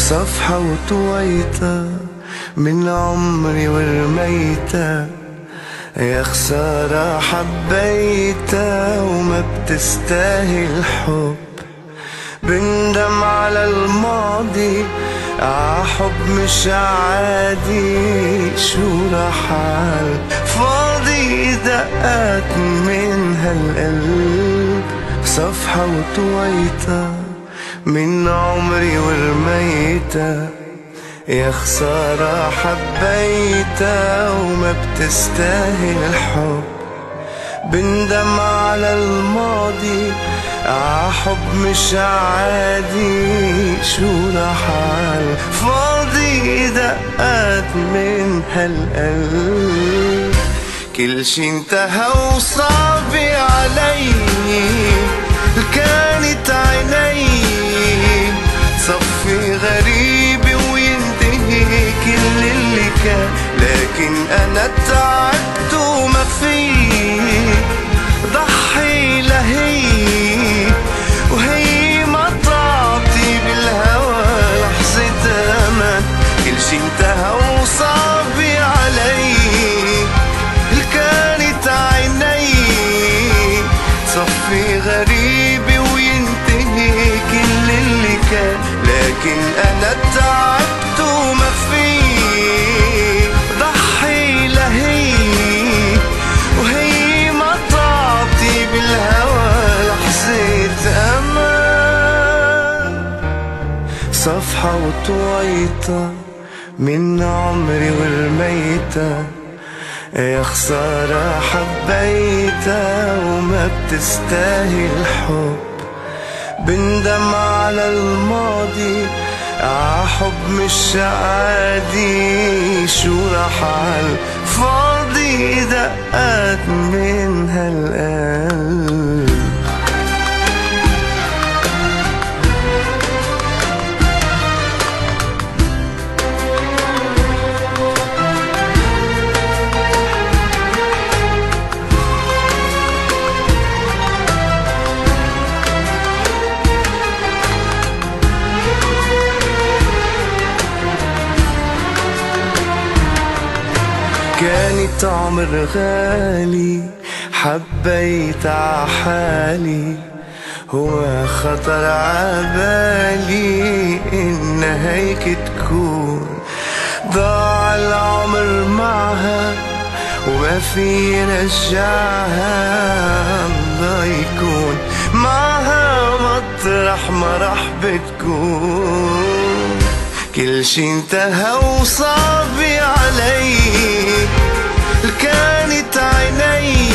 صفحة وطويتها من عمري ورميتها، يا خسارة حبيتها وما بتستاهل حب. بندم على الماضي عحب مش عادي، شو رحال فاضي دقات من هالقلب. صفحة وطويتها من عمري ورميتها، يا خسارة حبيتها وما بتستاهل الحب. بندم على الماضي عحب مش عادي، شو رحال فاضي دقات من هالقلب. كل شي انتهى وصعب علي، كانت عيني صفي غريب وينتهي كل اللي كان، لكن انا تعبت وما في ضحي لهي، وهي ما تعطي بالهوى لحظة امان. كل شي انتهى وصعب علي، كانت عيني صفي غريب وينتهي كل اللي كان، لكن انا تعبت وما في ضحي لهي، وهي ما تعطي بالهوى لحظة امان. صفحة وطويتها من عمري ورميتها، يا خسارة حبيتها وما بتستاهل حب. بندم على الماضي عحب مش عادي، شو رحال فاضي دقات من هالقلب. كانت عمر غالي حبيت عحالي، هو خطر عبالي إن هيك تكون. ضاع العمر معها وما في رجعها، الله يكون معها مطرح ما رح بتكون. كل شي انتهى وصعب علي، كانت عيني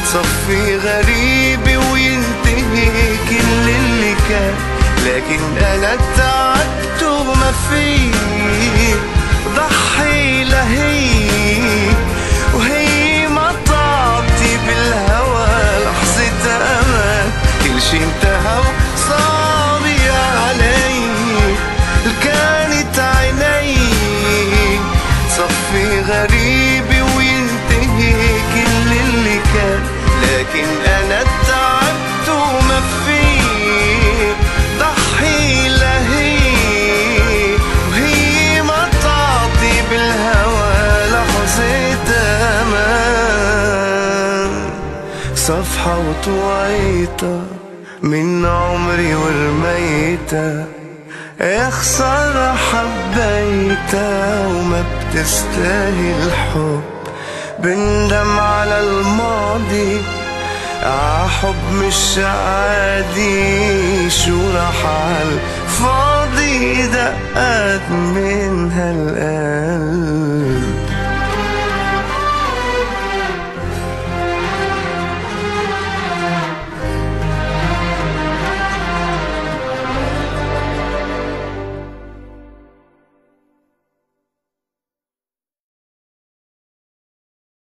صفي غريب وينتهي كل اللي كان، لكن انا تعبت وما في ضحي لهي، وهي ما تعطي بالهوى لحظة امان. كل شي انتهى وصعب علي، كانت عيني صفي غريب وينتهي كل اللي كان، لكن انا تعبت وما في ضحي لهي، وهي ما تعطي بالهوى لحظة امان. صفحة وطويتها من عمري ورميتها، يا خسارة حبيتها وما بتستاهل حب. بندم على الماضي عحب مش عادي، شو رحال فاضي دقات من هالقلب.